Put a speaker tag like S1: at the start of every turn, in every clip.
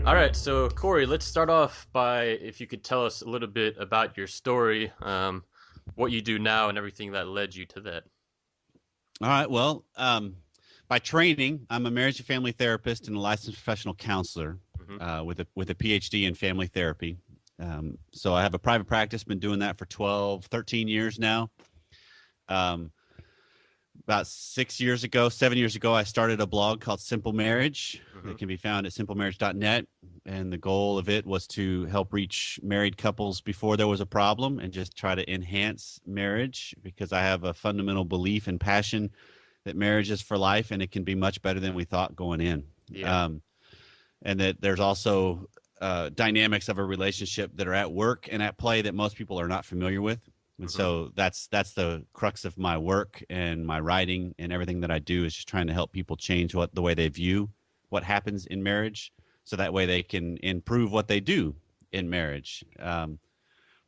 S1: All right, so Corey, let's start off by if you could tell us a little bit about your story, what you do now, and everything that led you to that.
S2: All right. Well, by training, I'm a marriage and family therapist and a licensed professional counselor
S1: Hmm.
S2: with a PhD in family therapy. So I have a private practice, been doing that for 12, 13 years now. Um, about 6 years ago, 7 years ago, I started a blog called Simple Marriage
S1: Hmm.
S2: that can be found at simplemarriage.net. And the goal of it was to help reach married couples before there was a problem and just try to enhance marriage because I have a fundamental belief and passion that marriage is for life and it can be much better than we thought going in.
S1: Yeah.
S2: Um, and that there's also dynamics of a relationship that are at work and at play that most people are not familiar with. And
S1: Hmm.
S2: so that's the crux of my work and my writing and everything that I do is just trying to help people change the way they view what happens in marriage, so that way they can improve what they do in marriage.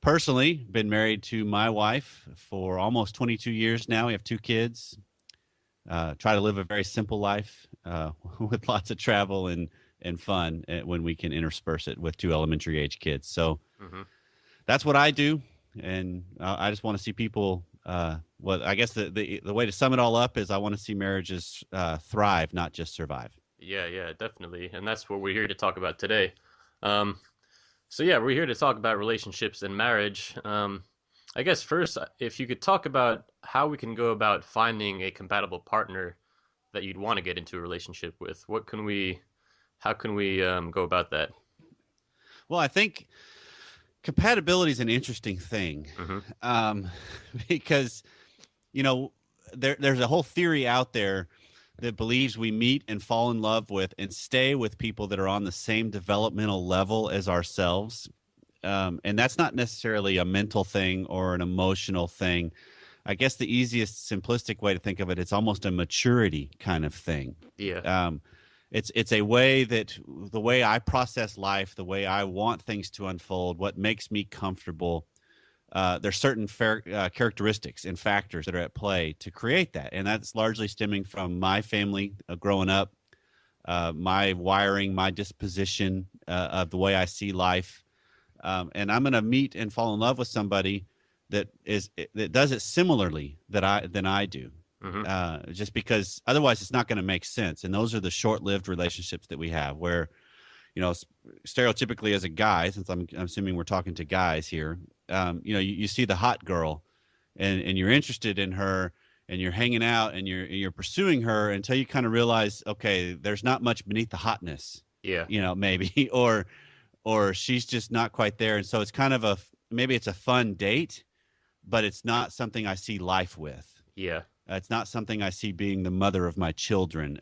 S2: Personally, been married to my wife for almost 22 years now. We have two kids. Try to live a very simple life with lots of travel and fun when we can intersperse it with two elementary age kids. So
S1: Hmm.
S2: that's what I do, and I just want to see people. Well, I guess the way to sum it all up is I want to see marriages thrive, not just survive.
S1: Yeah, yeah, definitely, and that's what we're here to talk about today. Um, so yeah, we're here to talk about relationships and marriage. I guess first, if you could talk about how we can go about finding a compatible partner that you'd want to get into a relationship with, how can we go about that?
S2: Well, I think compatibility is an interesting thing
S1: Hmm.
S2: um, because you know there's a whole theory out there that believes we meet and fall in love with and stay with people that are on the same developmental level as ourselves. And that's not necessarily a mental thing or an emotional thing. I guess the easiest simplistic way to think of it, it's almost a maturity kind of thing.
S1: Yeah.
S2: Um, it's a way that the way I process life, the way I want things to unfold, what makes me comfortable. There's certain characteristics and factors that are at play to create that, and that's largely stemming from my family growing up, my wiring, my disposition of the way I see life, and I'm going to meet and fall in love with somebody that does it similarly than I do.
S1: Hmm.
S2: Just because otherwise it's not going to make sense. And those are the short-lived relationships that we have, where stereotypically as a guy, since I'm assuming we're talking to guys here, you see the hot girl, and you're interested in her, and you're hanging out, and you're pursuing her until you kind of realize, okay, there's not much beneath the hotness,
S1: Yeah.
S2: maybe, or she's just not quite there, and so it's kind of maybe it's a fun date, but it's not something I see life with.
S1: Yeah.
S2: It's not something I see being the mother of my children.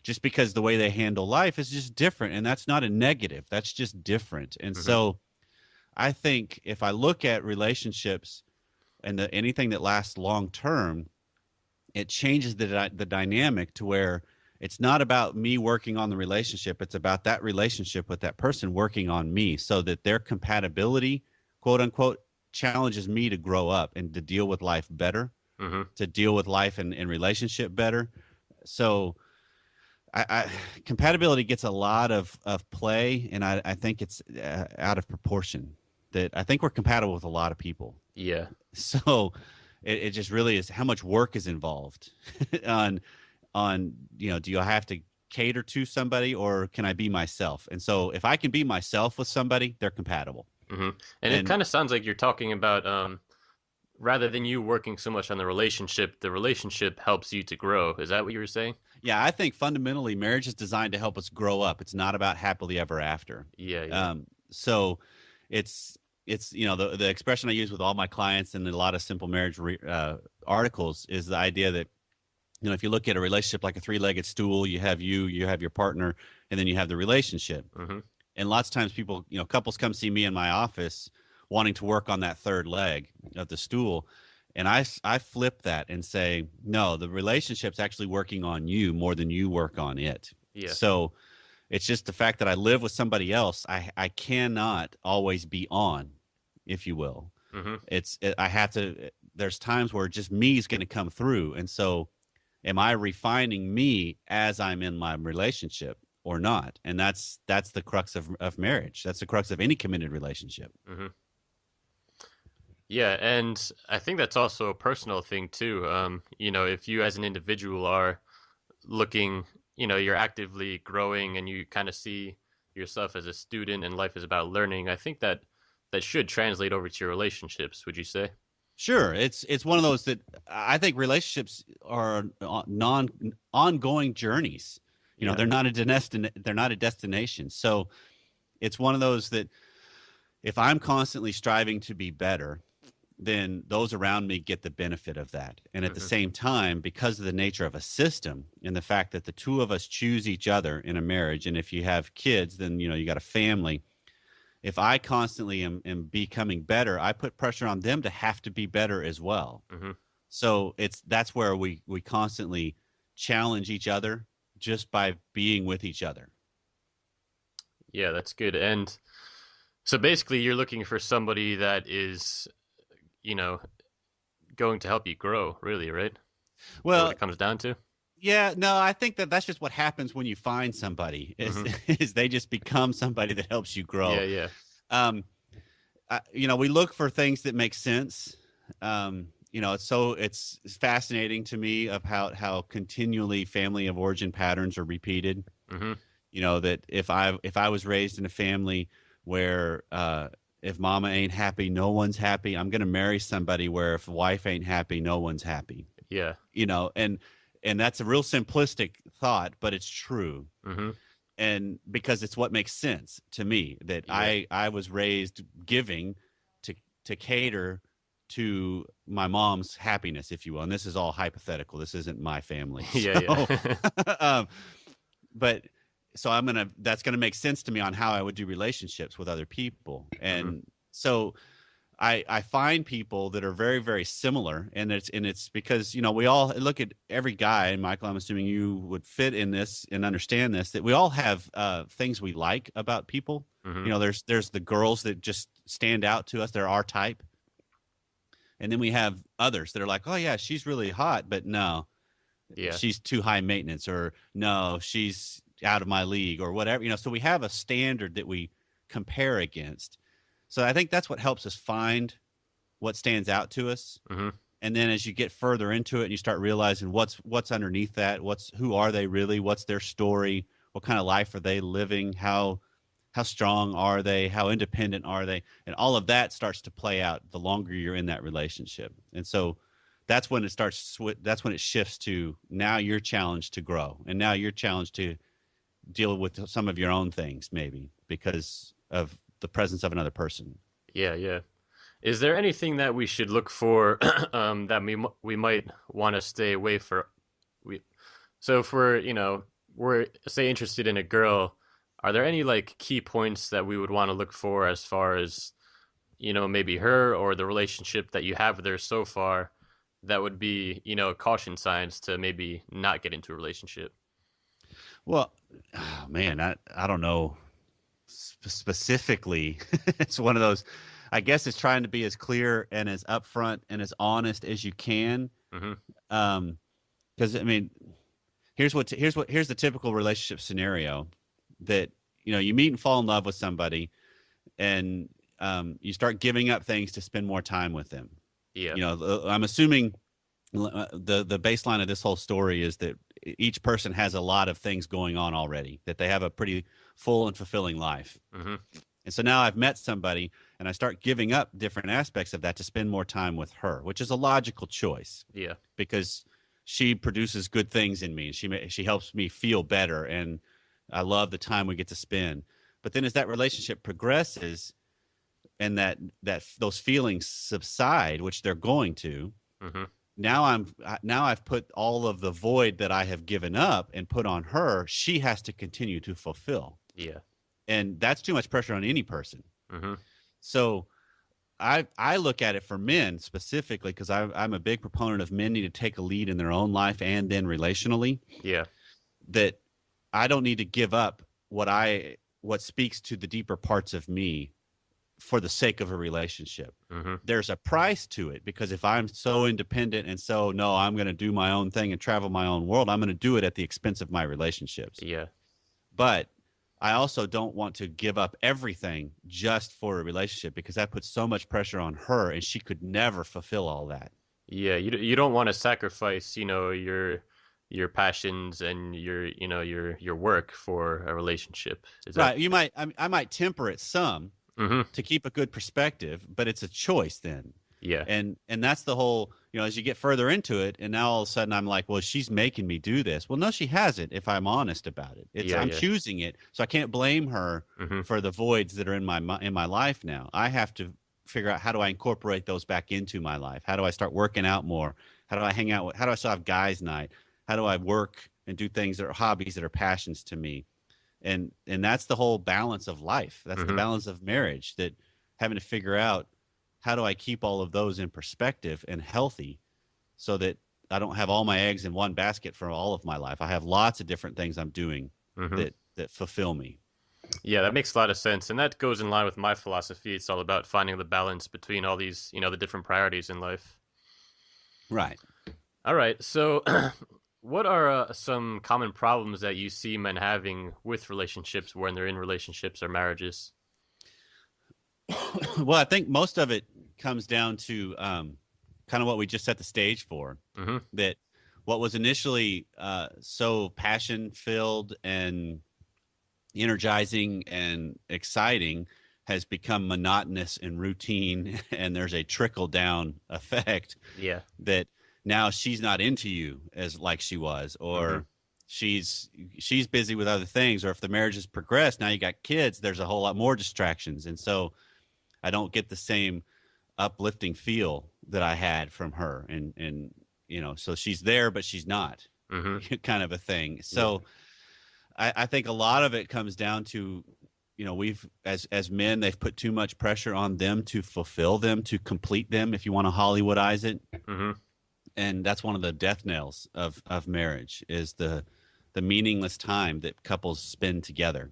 S2: Just because the way they handle life is just different, and that's not a negative. That's just different. And
S1: Hmm.
S2: so I think if I look at relationships and anything that lasts long term, it changes the dynamic to where it's not about me working on the relationship. It's about that relationship with that person working on me, so that their compatibility, quote unquote, challenges me to grow up and to deal with life better,
S1: Hmm.
S2: to deal with life and relationship better. So I compatibility gets a lot of play, and I think it's out of proportion. That I think we're compatible with a lot of people.
S1: Yeah.
S2: So it just really is how much work is involved on do you have to cater to somebody, or can I be myself? And so if I can be myself with somebody, they're compatible.
S1: Hmm. And it
S2: And
S1: kind of sounds like you're talking about rather than you working so much on the relationship helps you to grow. Is that what you were saying?
S2: yeah, I think fundamentally marriage is designed to help us grow up. It's not about happily ever after.
S1: Yeah. Yeah.
S2: So it's the expression I use with all my clients and a lot of simple marriage articles is the idea that if you look at a relationship like a three-legged stool, you have your partner, and then you have the relationship.
S1: Hmm.
S2: And lots of times people, couples come see me in my office wanting to work on that third leg of the stool. And I flip that and say, no, the relationship's actually working on you more than you work on it.
S1: Yeah.
S2: So it's just the fact that I live with somebody else. I cannot always be on, if you will.
S1: Hmm.
S2: I have to, there's times where just me is going to come through. And so am I refining me as I'm in my relationship? or not. And that's the crux of marriage. That's the crux of any committed relationship.
S1: Hmm. Yeah, and I think that's also a personal thing too. If you as an individual are looking, you're actively growing and you kind of see yourself as a student and life is about learning, I think that should translate over to your relationships, would you say?
S2: Sure, it's one of those that I think relationships are non ongoing journeys.
S1: Yeah.
S2: They're not a destination. So it's one of those that if I'm constantly striving to be better, then those around me get the benefit of that. And at the
S1: Hmm.
S2: same time, because of the nature of a system and the fact that the two of us choose each other in a marriage, and if you have kids, then you got a family. If I constantly am becoming better, I put pressure on them to have to be better as well.
S1: Hmm.
S2: So that's where we constantly challenge each other just by being with each other.
S1: Yeah, that's good. And so basically you're looking for somebody that is, you know, going to help you grow, really, right? Is that what
S2: Well,
S1: it comes down to?
S2: yeah, no, I think that that's just what happens when you find somebody is
S1: Hmm.
S2: is they just become somebody that helps you
S1: Yeah,
S2: grow.
S1: yeah.
S2: Um, we look for things that make sense. It's fascinating to me of how continually family of origin patterns are repeated.
S1: Hmm.
S2: That if I was raised in a family where if mama ain't happy, no one's happy, I'm going to marry somebody where if wife ain't happy, no one's happy.
S1: Yeah.
S2: And that's a real simplistic thought, but it's true.
S1: Hmm.
S2: And because it's what makes sense to me that
S1: Yeah.
S2: I was raised giving to to cater to my mom's happiness, if you will. And this is all hypothetical. This isn't my family.
S1: Yeah,
S2: So
S1: yeah.
S2: um, but so that's gonna make sense to me on how I would do relationships with other people.
S1: Hmm.
S2: And so I find people that are very, very similar, and it's because we all look at every guy, and Michael, I'm assuming you would fit in this and understand this, that we all have things we like about people.
S1: Hmm.
S2: There's the girls that just stand out to us; they're our type, and then we have others that are like, oh yeah, she's really hot, but no,
S1: Yeah.
S2: she's too high maintenance, or no, she's out of my league, or whatever. So we have a standard that we compare against. So I think that's what helps us find what stands out to us.
S1: Hmm.
S2: And then as you get further into it and you start realizing what's underneath that, who are they really, what's their story, what kind of life are they living, how strong are they, how independent are they, and all of that starts to play out the longer you're in that relationship. And so that's when it shifts to now you're challenged to grow, and now you're challenged to deal with some of your own things maybe because of the presence of another person.
S1: Yeah, yeah. Is there anything that we should look for that we might want to stay away for? We So if we're say interested in a girl, are there any like key points that we would want to look for as far as maybe her or the relationship that you have with her so far that would be caution signs to maybe not get into a relationship?
S2: Well, oh, man, I don't know specifically. It's one of those. I guess it's trying to be as clear and as upfront and as honest as you can.
S1: Hmm.
S2: Um, because I mean, here's the typical relationship scenario that you meet and fall in love with somebody, and you start giving up things to spend more time with them.
S1: Yeah.
S2: I'm assuming the baseline of this whole story is that each person has a lot of things going on already, that they have a pretty full and fulfilling life.
S1: Hmm.
S2: And so now I've met somebody and I start giving up different aspects of that to spend more time with her, which is a logical choice
S1: Yeah.
S2: because she produces good things in me and she helps me feel better, and I love the time we get to spend. But then as that relationship progresses and that those feelings subside, which they're going to,
S1: Hmm.
S2: now I've put all of the void that I have given up and put on her. She has to continue to fulfill,
S1: Yeah.
S2: and that's too much pressure on any person.
S1: Hmm.
S2: So I look at it for men specifically because I'm a big proponent of men need to take a lead in their own life and then relationally.
S1: Yeah.
S2: That I don't need to give up what speaks to the deeper parts of me for the sake of a relationship.
S1: Hmm.
S2: There's a price to it because if I'm so independent and so no, I'm going to do my own thing and travel my own world, I'm going to do it at the expense of my relationships.
S1: Yeah.
S2: but I also don't want to give up everything just for a relationship because that puts so much pressure on her and she could never fulfill all that.
S1: Yeah, you don't want to sacrifice, your passions and your work for a relationship. Is that?
S2: Right. I might temper it some
S1: Mm-hmm.
S2: to keep a good perspective, but it's a choice then.
S1: Yeah.
S2: And that's the whole, as you get further into it, and now all of a sudden I'm like, well, she's making me do this. Well, no, she hasn't, if I'm honest about it. It's
S1: Yeah,
S2: I'm
S1: yeah.
S2: choosing it, so I can't blame her
S1: Mm-hmm.
S2: for the voids that are in my life now. I have to figure out how do I incorporate those back into my life? How do I start working out more? How do I hang out with how do I still have guys night? How do I work and do things that are hobbies that are passions to me? And that's the whole balance of life. That's the
S1: Mm-hmm.
S2: balance of marriage, that having to figure out how do I keep all of those in perspective and healthy so that I don't have all my eggs in one basket for all of my life. I have lots of different things I'm doing
S1: Mm-hmm.
S2: that fulfill me.
S1: Yeah, that makes a lot of sense, and that goes in line with my philosophy. It's all about finding the balance between all these, the different priorities in life.
S2: Right.
S1: All right, so what are some common problems that you see men having with relationships when they're in relationships or marriages?
S2: Well, I think most of it comes down to kind of what we just set the stage for.
S1: Mm-hmm.
S2: That what was initially so passion filled and energizing and exciting has become monotonous and routine, and there's a trickle down effect
S1: Yeah.
S2: that now she's not into you as like she was,
S1: Mm-hmm.
S2: or she's she's busy with other things, or if the marriage has progressed, now you got kids, there's a whole lot more distractions, and so I don't get the same uplifting feel that I had from her, and so she's there but she's not,
S1: Mm-hmm.
S2: kind of a thing.
S1: Yeah.
S2: So I think a lot of it comes down to, we've as men, they've put too much pressure on them to fulfill them, to complete them, if you want to Hollywoodize it.
S1: Mm-hmm.
S2: And that's one of the death nails of marriage is the meaningless time that couples spend together.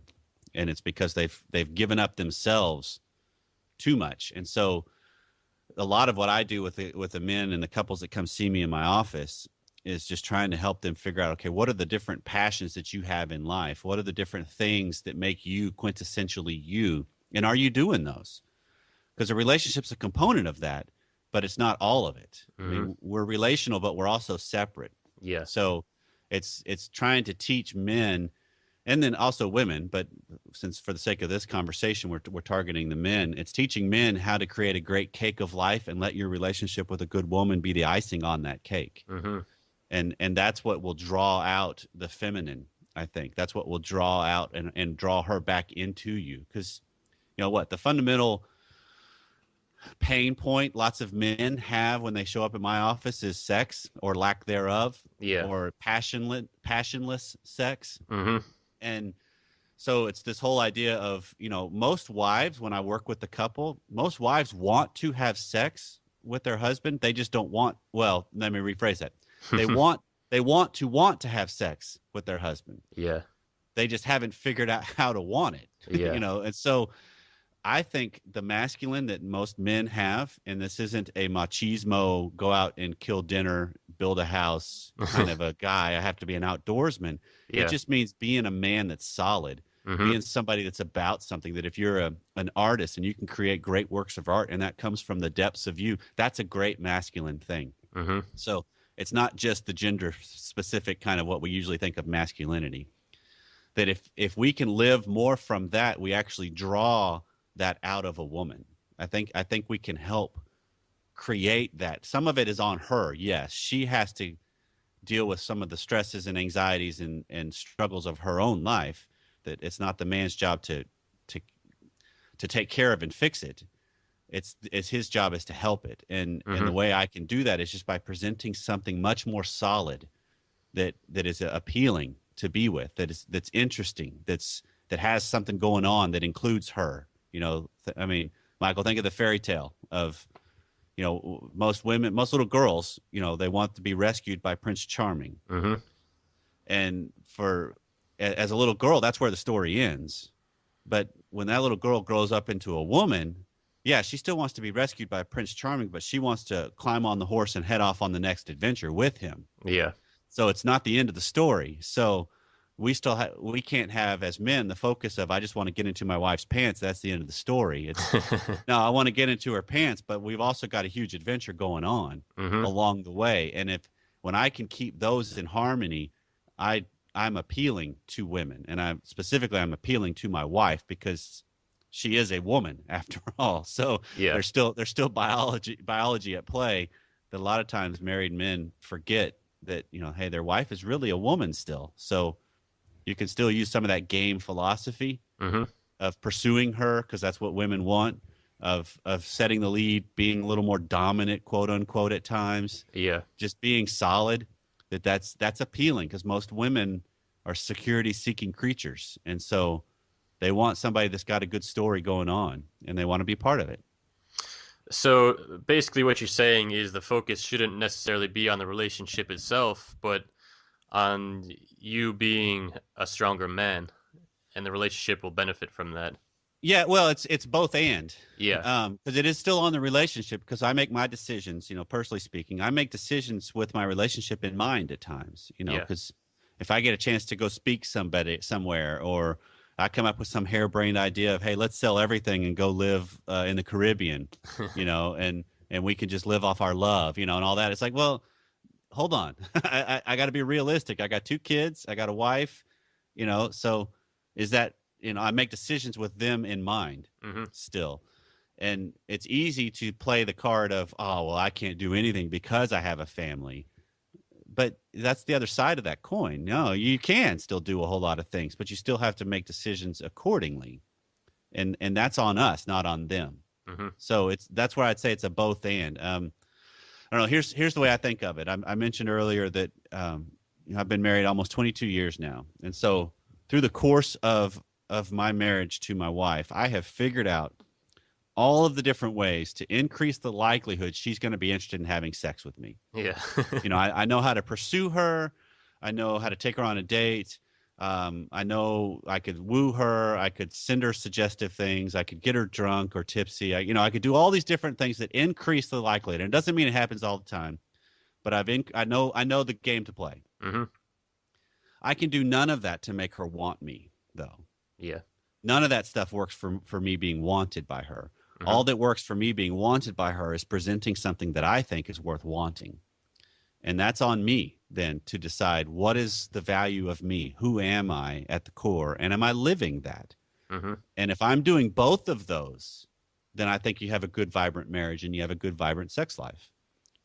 S2: And it's because they've given up themselves too much. And so a lot of what I do with the men and the couples that come see me in my office is just trying to help them figure out, okay, what are the different passions that you have in life? What are the different things that make you quintessentially you? And are you doing those? Because a relationship's a component of that, but it's not all of it. I
S1: Mm-hmm.
S2: mean, we're relational, but we're also separate.
S1: Yeah.
S2: So it's trying to teach men and then also women, but since for the sake of this conversation we're targeting the men, it's teaching men how to create a great cake of life and let your relationship with a good woman be the icing on that cake.
S1: Mm-hmm.
S2: And that's what will draw out the feminine. I think that's what will draw out and draw her back into you, because what the fundamental pain point lots of men have when they show up in my office is sex or lack thereof,
S1: Yeah.
S2: or passionless sex.
S1: Mm-hmm.
S2: And so it's this whole idea of, most wives, when I work with the couple, most wives want to have sex with their husband. They just don't want, well, let me rephrase that. They want to have sex with their husband.
S1: Yeah.
S2: They just haven't figured out how to want it,
S1: Yeah.
S2: And so I think the masculine that most men have, and this isn't a machismo, go out and kill dinner, build a house kind of a guy. I have to be an outdoorsman. It
S1: Yeah.
S2: just means being a man that's solid,
S1: Mm-hmm.
S2: being somebody that's about something, that if you're an artist and you can create great works of art and that comes from the depths of you, that's a great masculine thing.
S1: Mm-hmm.
S2: So it's not just the gender specific kind of what we usually think of masculinity. That if we can live more from that, we actually draw that out of a woman. I think we can help create that. Some of it is on her. Yes, she has to deal with some of the stresses and anxieties and struggles of her own life. That it's not the man's job to to take care of and fix it. It's his job is to help it. And
S1: Mm-hmm.
S2: the way I can do that is just by presenting something much more solid that is appealing to be with, that's interesting, that has something going on that includes her. I mean, Michael, think of the fairy tale of, most women, most little girls, they want to be rescued by Prince Charming.
S1: Mm-hmm.
S2: And as a little girl, that's where the story ends. But when that little girl grows up into a woman, yeah, she still wants to be rescued by Prince Charming, but she wants to climb on the horse and head off on the next adventure with him.
S1: Yeah.
S2: So it's not the end of the story. So we can't have as men the focus of I just want to get into my wife's pants. That's the end of the story. It's no, I want to get into her pants, but we've also got a huge adventure going on
S1: Hmm.
S2: along the way. And if when I can keep those in harmony, I I'm appealing to women, and I'm appealing to my wife because she is a woman after all. So
S1: Yeah.
S2: there's still biology at play that a lot of times married men forget that, hey, their wife is really a woman still. So you can still use some of that game philosophy
S1: Hmm.
S2: of pursuing her because that's what women want, of setting the lead, being a little more dominant, quote unquote, at times,
S1: Yeah.
S2: just being solid. That's appealing because most women are security seeking creatures, and so they want somebody that's got a good story going on, and they want to be part of it.
S1: So basically, what you're saying is the focus shouldn't necessarily be on the relationship itself, but on you being a stronger man, and the relationship will benefit from that.
S2: Yeah, well, it's both and
S1: Yeah.
S2: because it is still on the relationship because I make my decisions, personally speaking, I make decisions with my relationship in mind at times,
S1: Yeah.
S2: because if I get a chance to go speak somebody somewhere or I come up with some harebrained idea of, hey, let's sell everything and go live in the Caribbean, and we can just live off our love, and all that. It's like, well, hold on, I got to be realistic. I got two kids, I got a wife, so is that I make decisions with them in mind
S1: Hmm.
S2: still. And it's easy to play the card of, oh, well, I can't do anything because I have a family. But that's the other side of that coin. No, you can still do a whole lot of things, but you still have to make decisions accordingly. And that's on us, not on them.
S1: Hmm.
S2: So that's where I'd say it's a both and. I don't know. Here's the way I think of it. I mentioned earlier that I've been married almost 22 years now, and so through the course of my marriage to my wife, I have figured out all of the different ways to increase the likelihood she's going to be interested in having sex with me.
S1: Yeah.
S2: I know how to pursue her. I know how to take her on a date. I know I could woo her. I could send her suggestive things. I could get her drunk or tipsy. I could do all these different things that increase the likelihood. And it doesn't mean it happens all the time, but I know the game to play.
S1: Hmm.
S2: I can do none of that to make her want me, though.
S1: Yeah.
S2: None of that stuff works for me being wanted by her.
S1: Hmm.
S2: All that works for me being wanted by her is presenting something that I think is worth wanting. And that's on me then to decide what is the value of me? Who am I at the core? And am I living that?
S1: Hmm.
S2: And if I'm doing both of those, then I think you have a good, vibrant marriage and you have a good, vibrant sex life.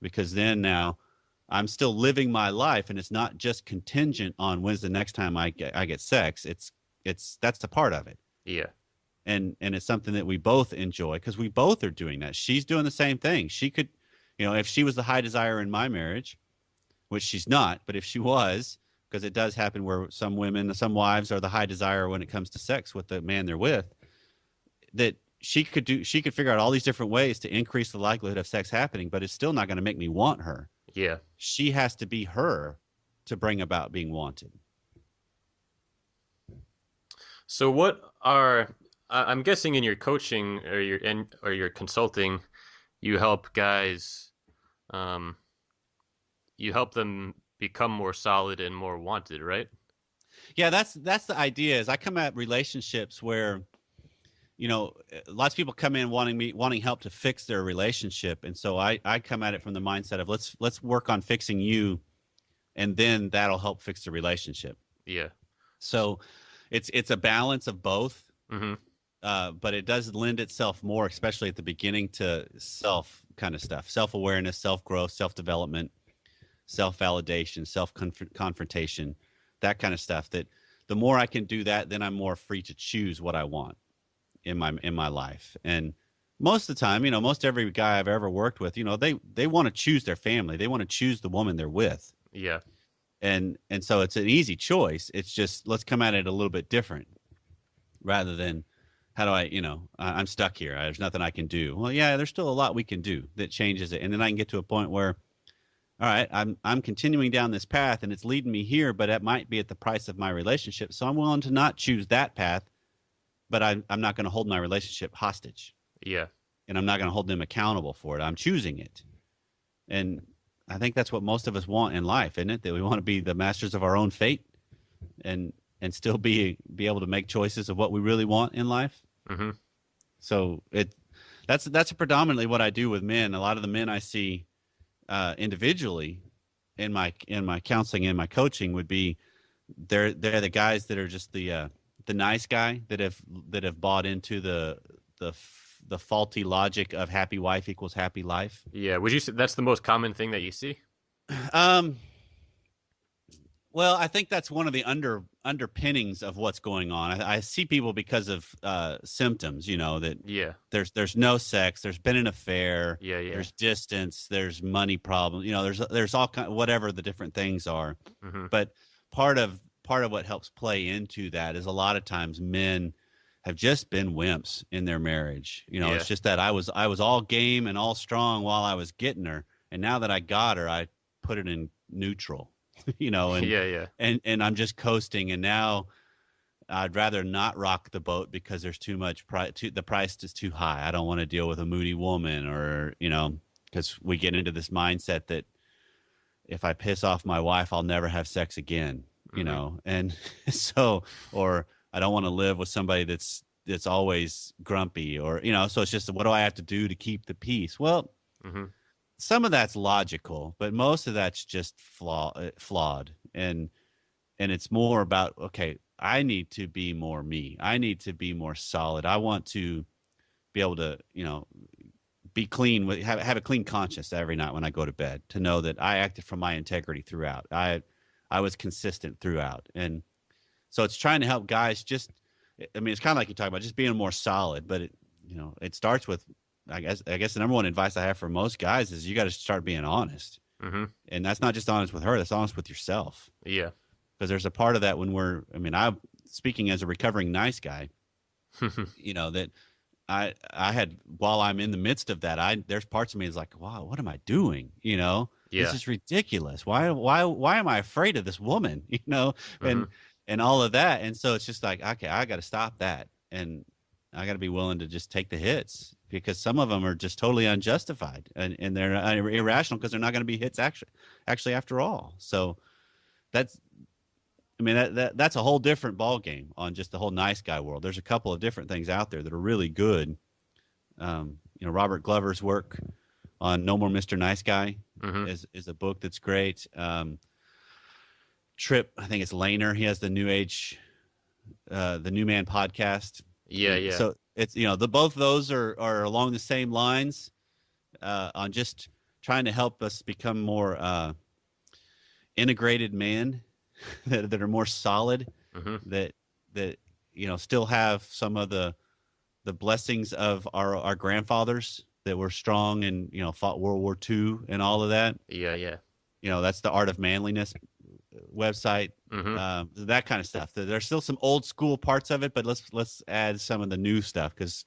S2: Because then now I'm still living my life and it's not just contingent on when's the next time I get sex. It's that's a part of it.
S1: Yeah.
S2: And it's something that we both enjoy because we both are doing that. She's doing the same thing. She could, if she was the high desire in my marriage, which she's not, but if she was, because it does happen where some wives are the high desire when it comes to sex with the man they're with, that she could figure out all these different ways to increase the likelihood of sex happening, but it's still not going to make me want her.
S1: Yeah.
S2: She has to be her to bring about being wanted.
S1: So what are I'm guessing in your coaching or your consulting, you help guys, um, you help them become more solid and more wanted, right?
S2: Yeah, that's the idea. Is I come at relationships where lots of people come in wanting help to fix their relationship, and so I come at it from the mindset of let's work on fixing you, and then that'll help fix the relationship.
S1: Yeah.
S2: So it's a balance of both,
S1: Hmm.
S2: but it does lend itself more, especially at the beginning, to self kind of stuff, self awareness, self growth, self development, self validation, self confrontation, that kind of stuff. That the more I can do that, then I'm more free to choose what I want in my life. And most of the time, most every guy I've ever worked with, they want to choose their family. They want to choose the woman they're with.
S1: Yeah.
S2: And so it's an easy choice. It's just let's come at it a little bit different rather than how do I'm stuck here. There's nothing I can do. Well, yeah, there's still a lot we can do that changes it. And then I can get to a point where all right, I'm continuing down this path and it's leading me here, but it might be at the price of my relationship. So I'm willing to not choose that path, but I'm not going to hold my relationship hostage,
S1: Yeah.
S2: and I'm not going to hold them accountable for it. I'm choosing it. And I think that's what most of us want in life, isn't it? That we want to be the masters of our own fate. And and still be able to make choices of what we really want in life.
S1: Mm-hmm.
S2: So that's predominantly what I do with men. A lot of the men I see individually in my counseling and my coaching would be they're the guys that are just the nice guy that have bought into the faulty logic of happy wife equals happy life.
S1: Yeah. Would you say that's the most common thing that you see?
S2: Um, well, I think that's one of the underpinnings of what's going on. I see people because of symptoms, that
S1: Yeah.
S2: there's no sex, there's been an affair,
S1: Yeah. Yeah.
S2: there's distance, there's money problems, there's all kind whatever the different things are.
S1: Mm-hmm.
S2: But part of what helps play into that is a lot of times men have just been wimps in their marriage.
S1: Yeah.
S2: It's just that I was all game and all strong while I was getting her, and now that I got her, I put it in neutral, and
S1: Yeah. Yeah.
S2: and I'm just coasting, and now I'd rather not rock the boat because there's too much the price is too high. I don't want to deal with a moody woman, or because we get into this mindset that if I piss off my wife, I'll never have sex again,
S1: Mm-hmm.
S2: and so, or I don't want to live with somebody that's always grumpy, or so it's just, what do I have to do to keep the peace? Well,
S1: Mm-hmm.
S2: some of that's logical, but most of that's just flawed, and it's more about, okay, I need to be more me. I need to be more solid. I want to be able to, be clean with have a clean conscience every night when I go to bed, to know that I acted from my integrity throughout. I was consistent throughout. And so it's trying to help guys just, I mean, it's kind of like you talk about just being more solid, but it starts with, I guess the number one advice I have for most guys is you got to start being honest.
S1: Mm-hmm.
S2: And that's not just honest with her, that's honest with yourself.
S1: Yeah.
S2: Because there's a part of that when I'm speaking as a recovering nice guy, that I had, while I'm in the midst of that, there's parts of me is like, wow, what am I doing? This
S1: Yeah.
S2: is ridiculous. Why am I afraid of this woman?
S1: Mm-hmm.
S2: And all of that. And so it's just like, okay, I got to stop that. And I got to be willing to just take the hits, because some of them are just totally unjustified, and they're irrational, because they're not going to be hits actually after all. So that's, I mean, that's a whole different ball game on just the whole nice guy world. There's a couple of different things out there that are really good. Robert Glover's work on No More Mr. Nice Guy
S1: Mm-hmm.
S2: is a book that's great. Trip, I think it's Laner. He has the the New Man podcast.
S1: Yeah.
S2: And
S1: Yeah.
S2: so it's, the both of those are along the same lines, on just trying to help us become more integrated men that are more solid,
S1: Mm-hmm.
S2: that still have some of the blessings of our grandfathers that were strong and fought World War II and all of that.
S1: Yeah. Yeah.
S2: That's the Art of Manliness website,
S1: Mm-hmm.
S2: that kind of stuff. There's still some old school parts of it, but let's add some of the new stuff, because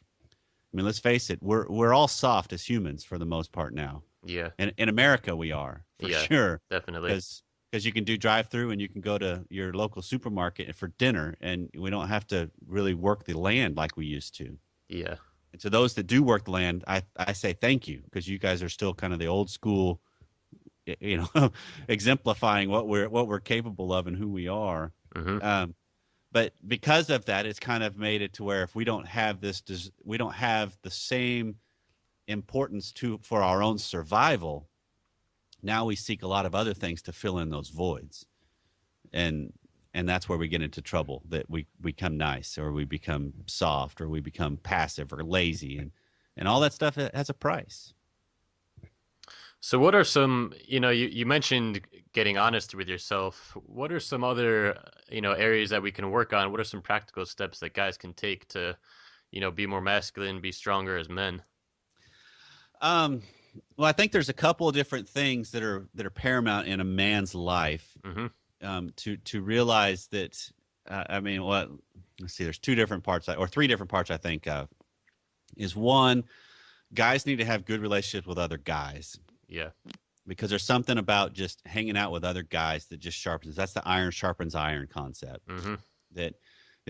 S2: I mean, let's face it, we're all soft as humans for the most part now.
S1: Yeah.
S2: And in America, we are, for
S1: Yeah.
S2: sure,
S1: Definitely.
S2: because you can do drive through and you can go to your local supermarket for dinner, and we don't have to really work the land like we used to.
S1: Yeah.
S2: And to those that do work the land, I say thank you, because you guys are still kind of the old school, exemplifying what we're capable of and who we are.
S1: Mm-hmm.
S2: But because of that, it's kind of made it to where if we don't have we don't have the same importance for our own survival. Now we seek a lot of other things to fill in those voids, and that's where we get into trouble. That we become nice, or we become soft, or we become passive or lazy, and all that stuff has a price.
S1: So what are some, you mentioned getting honest with yourself. What are some other, areas that we can work on? What are some practical steps that guys can take to, be more masculine, be stronger as men?
S2: Um, well, I think there's a couple of different things that are paramount in a man's life.
S1: Mm-hmm.
S2: To realize that, I mean, let's see, there's two different parts, or three different parts I think of. Is one, guys need to have good relationships with other guys,
S1: Yeah.
S2: because there's something about just hanging out with other guys that just sharpens. That's the iron sharpens iron concept.
S1: Mm-hmm.
S2: That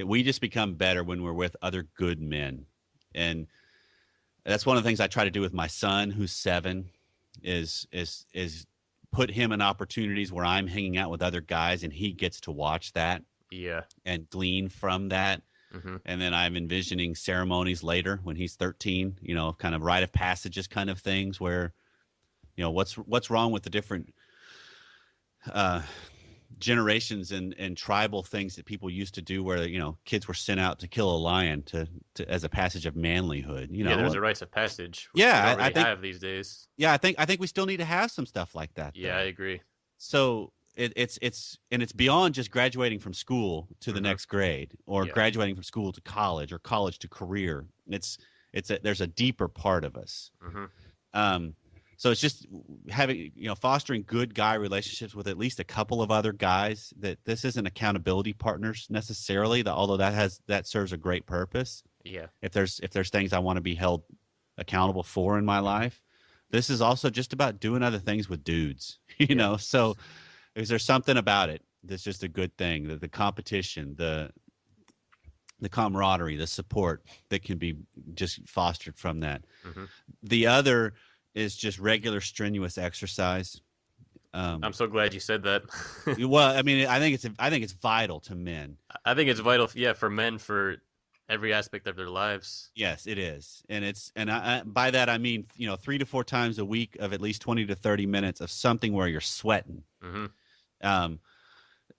S2: we just become better when we're with other good men, and that's one of the things I try to do with my son, who's 7, is put him in opportunities where I'm hanging out with other guys and he gets to watch that.
S1: Yeah.
S2: and glean from that.
S1: Hmm.
S2: And then I'm envisioning ceremonies later when he's 13, kind of rite of passages kind of things where, what's wrong with the different uh, generations and tribal things that people used to do where, kids were sent out to kill a lion to as a passage of manlyhood,
S1: Yeah, there's a rites of passage, which we
S2: yeah,
S1: don't
S2: I
S1: really
S2: think,
S1: have these days.
S2: yeah, I think we still need to have some stuff like that
S1: Yeah, I
S2: though.
S1: agree.
S2: So it's beyond just graduating from school to the
S1: Hmm.
S2: next grade or
S1: Yeah.
S2: graduating from school to college or college to career. There's a deeper part of us.
S1: Hmm.
S2: Um, so it's just having, fostering good guy relationships with at least a couple of other guys. That this isn't accountability partners necessarily, although that serves a great purpose.
S1: Yeah.
S2: If there's things I want to be held accountable for in my life, this is also just about doing other things with dudes.
S1: Yeah.
S2: So is there something about it that's just a good thing? The competition, the camaraderie, the support that can be just fostered from that.
S1: Hmm.
S2: The other is just regular strenuous exercise.
S1: I'm
S2: Um,
S1: so glad you said that.
S2: well, I mean, I think it's vital to men.
S1: I think it's vital, yeah, for men for every aspect of their lives.
S2: Yes, it is, and by that I mean 3 to 4 times a week of at least 20 to 30 minutes of something where you're sweating.
S1: Hmm.
S2: Um,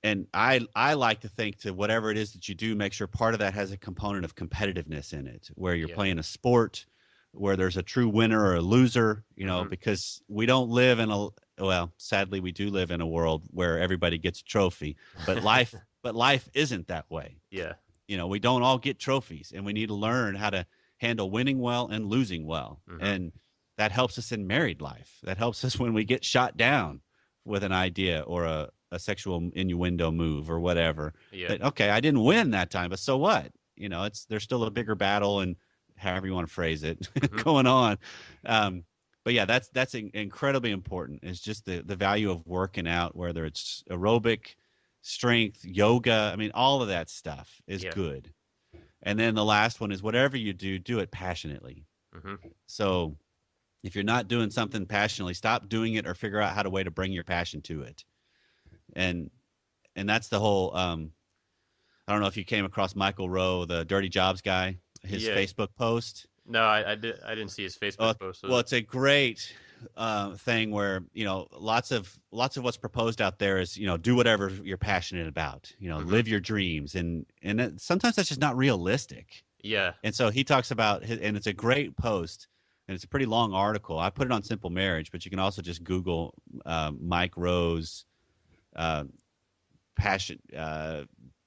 S2: and I like to think to whatever it is that you do, make sure part of that has a component of competitiveness in it, where you're
S1: Yeah.
S2: playing a sport, where there's a true winner or a loser,
S1: Hmm.
S2: because we don't live in a well, sadly we do live in a world where everybody gets a trophy, but life isn't that way.
S1: Yeah.
S2: We don't all get trophies, and we need to learn how to handle winning well and losing well.
S1: Hmm.
S2: And that helps us in married life. That helps us when we get shot down with an idea or a sexual innuendo move or whatever.
S1: Yeah.
S2: That, okay, I didn't win that time, but so what? There's still a bigger battle, and however you want to phrase it,
S1: Hmm.
S2: going on. Um, but yeah, that's incredibly important. It's just the value of working out, whether it's aerobic, strength, yoga. I mean, all of that stuff is
S1: Yeah.
S2: good. And then the last one is whatever you do, do it passionately.
S1: Hmm.
S2: So if you're not doing something passionately, stop doing it or figure out how to way to bring your passion to it. And and that's the whole. I don't know if you came across Michael Rowe, the Dirty Jobs guy, his
S1: Yeah.
S2: Facebook post.
S1: No, I didn't see his Facebook post.
S2: Well,
S1: So
S2: it's a great thing where lots of what's proposed out there is do whatever you're passionate about,
S1: hmm.
S2: live your dreams, and sometimes that's just not realistic.
S1: Yeah.
S2: And so he talks about and it's a great post, and it's a pretty long article. I put it on Simple Marriage, but you can also just Google Mike Rowe's uh, passion,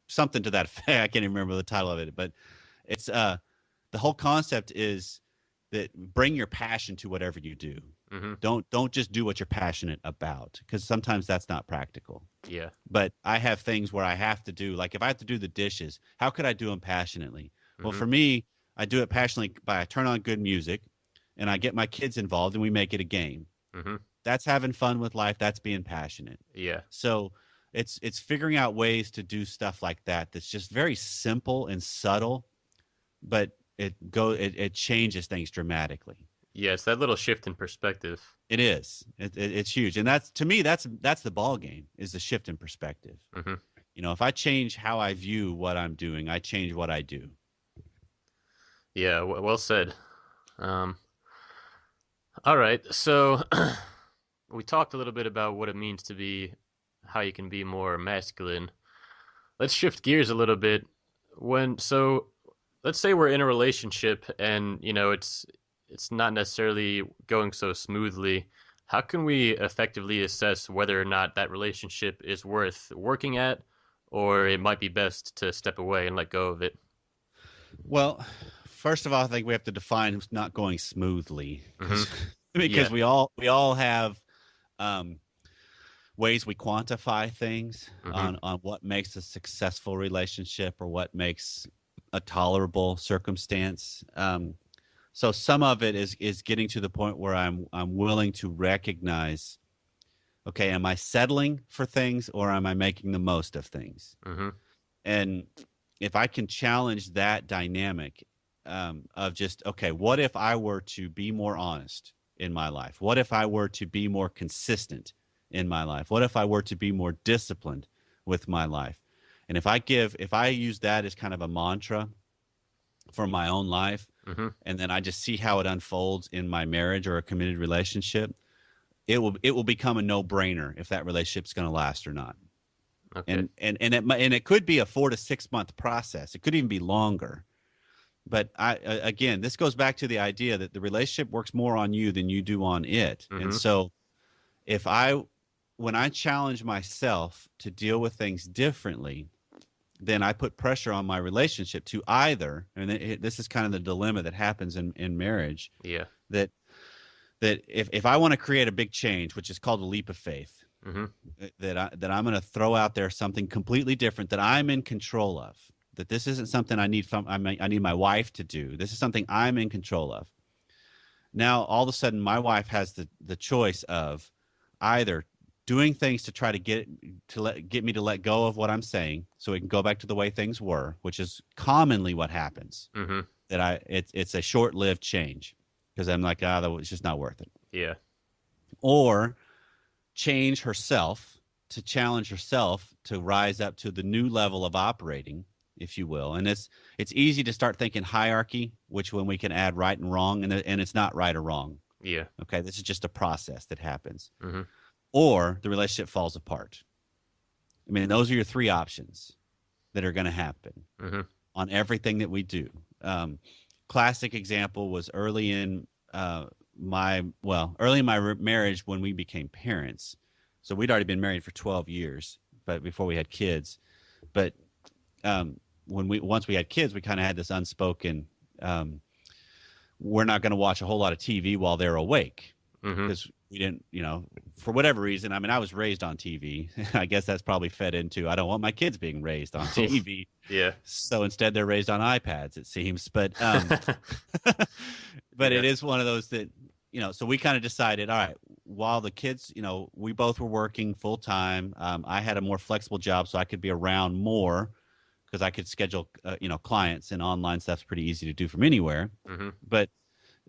S2: something to that effect. I can't even remember the title of it, but it's the whole concept is that bring your passion to whatever you do.
S1: Hmm.
S2: Don't just do what you're passionate about, because sometimes that's not practical.
S1: Yeah.
S2: But I have things where I have to do, like if I have to do the dishes, how could I do them passionately? Well,
S1: Hmm.
S2: for me, I do it passionately by I turn on good music and I get my kids involved and we make it a game.
S1: Hmm.
S2: That's having fun with life. That's being passionate.
S1: Yeah.
S2: So it's figuring out ways to do stuff like that that's just very simple and subtle, but it changes things dramatically.
S1: Yeah. It's that little shift in perspective.
S2: It is. It's huge, and that's to me that's the ball game, is the shift in perspective.
S1: Hmm.
S2: If I change how I view what I'm doing, I change what I do.
S1: Yeah. Well said. Um. All right. So we talked a little bit about what it means to be, how you can be more masculine. Let's shift gears a little bit. So let's say we're in a relationship and it's not necessarily going so smoothly. How can we effectively assess whether or not that relationship is worth working at, or it might be best to step away and let go of it?
S2: Well, first of all, I think we have to define who's not going smoothly,
S1: Hmm.
S2: because because
S1: Yeah.
S2: we all have um, ways we quantify things
S1: Hmm.
S2: on what makes a successful relationship or what makes a tolerable circumstance. So some of it is getting to the point where I'm willing to recognize, okay, am I settling for things or am I making the most of things?
S1: Hmm.
S2: And if I can challenge that dynamic, of just, okay, what if I were to be more honest in my life? What if I were to be more consistent in my life? What if I were to be more disciplined with my life? And if I use that as kind of a mantra for my own life,
S1: Mhm.
S2: and then I just see how it unfolds in my marriage or a committed relationship, it will become a no-brainer if that relationship's going to last or not.
S1: Okay.
S2: And it could be a 4 to 6 month process. It could even be longer. But again, this goes back to the idea that the relationship works more on you than you do on it. And
S1: Mhm.
S2: so if I when I challenge myself to deal with things differently, then I put pressure on my relationship to either, and this is kind of the dilemma that happens in marriage,
S1: Yeah.
S2: that if I want to create a big change, which is called a leap of faith,
S1: Mhm.
S2: that I'm going to throw out there something completely different that I'm in control of. That this isn't something I need my wife to do. This is something I'm in control of. Now all of a sudden my wife has the choice of either doing things to try to get me to let go of what I'm saying so it can go back to the way things were, which is commonly what happens.
S1: Mhm.
S2: It's a short-lived change because I'm like, it's just not worth it.
S1: Yeah.
S2: Or change herself, to challenge herself to rise up to the new level of operating, if you will. And it's easy to start thinking hierarchy, which when we can add right and wrong, and it's not right or wrong.
S1: Yeah.
S2: Okay, this is just a process that happens.
S1: Mhm.
S2: Or the relationship falls apart. I mean, those are your three options that are going to happen
S1: Mhm.
S2: on everything that we do. Classic example was early in my marriage when we became parents. So we'd already been married for 12 years, but before we had kids. But once we had kids, we kind of had this unspoken, we're not going to watch a whole lot of TV while they're awake
S1: Mhm.
S2: because we didn't, for whatever reason. I mean, I was raised on TV. I guess that's probably fed into, I don't want my kids being raised on TV.
S1: Yeah.
S2: So instead, they're raised on iPads, it seems. But but
S1: Yeah.
S2: it is one of those that, so we kind of decided, all right, while the kids, we both were working full time. I had a more flexible job, so I could be around more because I could schedule, clients, and online stuff's pretty easy to do from anywhere.
S1: Mhm.
S2: But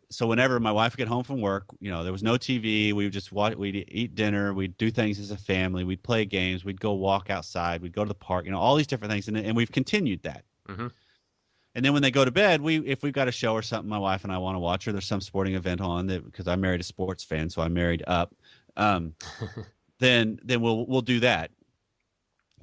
S2: so whenever my wife would get home from work, there was no TV. We would just watch, we'd eat dinner, we'd do things as a family, we'd play games, we'd go walk outside, we'd go to the park, all these different things. And we've continued that.
S1: Mhm.
S2: And then when they go to bed, if we've got a show or something, my wife and I want to watch, or there's some sporting event on that, because I married a sports fan, so I married up. Um, then we'll do that.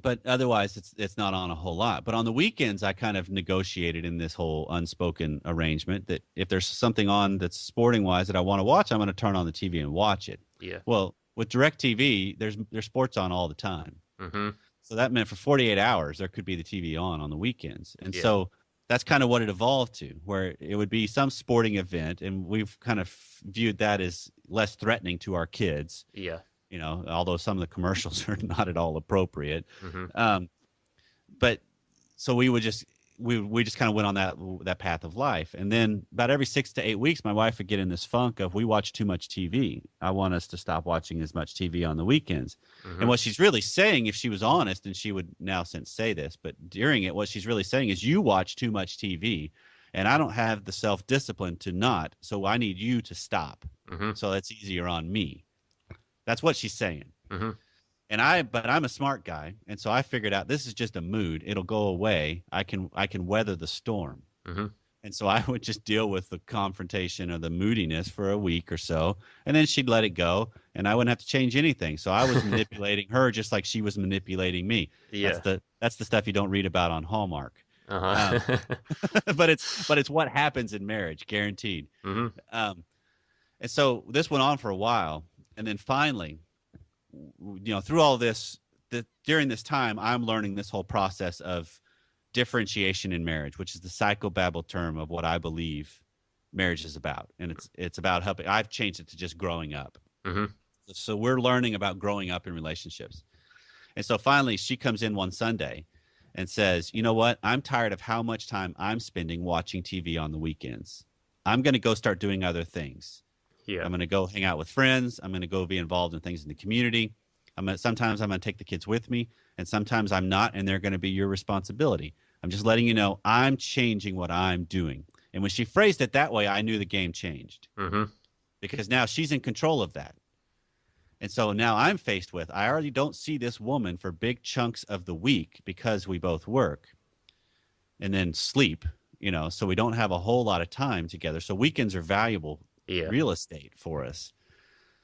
S2: But otherwise, it's not on a whole lot. But on the weekends, I kind of negotiated in this whole unspoken arrangement that if there's something on that's sporting wise that I want to watch, I'm going to turn on the TV and watch it.
S1: Yeah.
S2: Well, with DirecTV, there's sports on all the time.
S1: Mhm.
S2: So that meant for 48 hours, there could be the TV on the weekends. And
S1: Yeah.
S2: so that's kind of what it evolved to, where it would be some sporting event. And we've kind of viewed that as less threatening to our kids,
S1: Yeah.
S2: although some of the commercials are not at all appropriate.
S1: Mhm.
S2: Um, but so we just kind of went on that path of life. And then about every 6 to 8 weeks, my wife would get in this funk of, we watch too much TV. I want us to stop watching as much TV on the weekends. And
S1: Mhm.
S2: what she's really saying, if she was honest, and she would now since say this, but during it, what she's really saying is, you watch too much TV and I don't have the self-discipline to not, so I need you to stop.
S1: Mhm.
S2: So that's easier on me. That's what she's saying.
S1: Mhm.
S2: But I'm a smart guy, and so I figured out this is just a mood. It'll go away. I can weather the storm.
S1: Mhm.
S2: And so I would just deal with the confrontation or the moodiness for a week or so, and then she'd let it go, and I wouldn't have to change anything. So I was manipulating her just like she was manipulating me. That's
S1: Yeah.
S2: the stuff you don't read about on Hallmark. Um,
S1: Uh-huh.
S2: but it's what happens in marriage, guaranteed.
S1: Mhm.
S2: Um, and so this went on for a while, and then finally, through all this, during this time, I'm learning this whole process of differentiation in marriage, which is the psychobabble term of what I believe marriage is about, and it's about helping. I've changed it to just growing up.
S1: Mhm.
S2: So we're learning about growing up in relationships, and so finally, she comes in one Sunday and says, "You know what? I'm tired of how much time I'm spending watching TV on the weekends. I'm going to go start doing other things.
S1: Yeah.
S2: I'm going to go hang out with friends. I'm going to go be involved in things in the community. Sometimes I'm going to take the kids with me, and sometimes I'm not, and they're going to be your responsibility. I'm just letting you know I'm changing what I'm doing." And when she phrased it that way, I knew the game changed
S1: Mhm.
S2: because now she's in control of that. And so now I'm faced with, I already don't see this woman for big chunks of the week because we both work and then sleep, so we don't have a whole lot of time together. So weekends are valuable
S1: Yeah.
S2: real estate for us.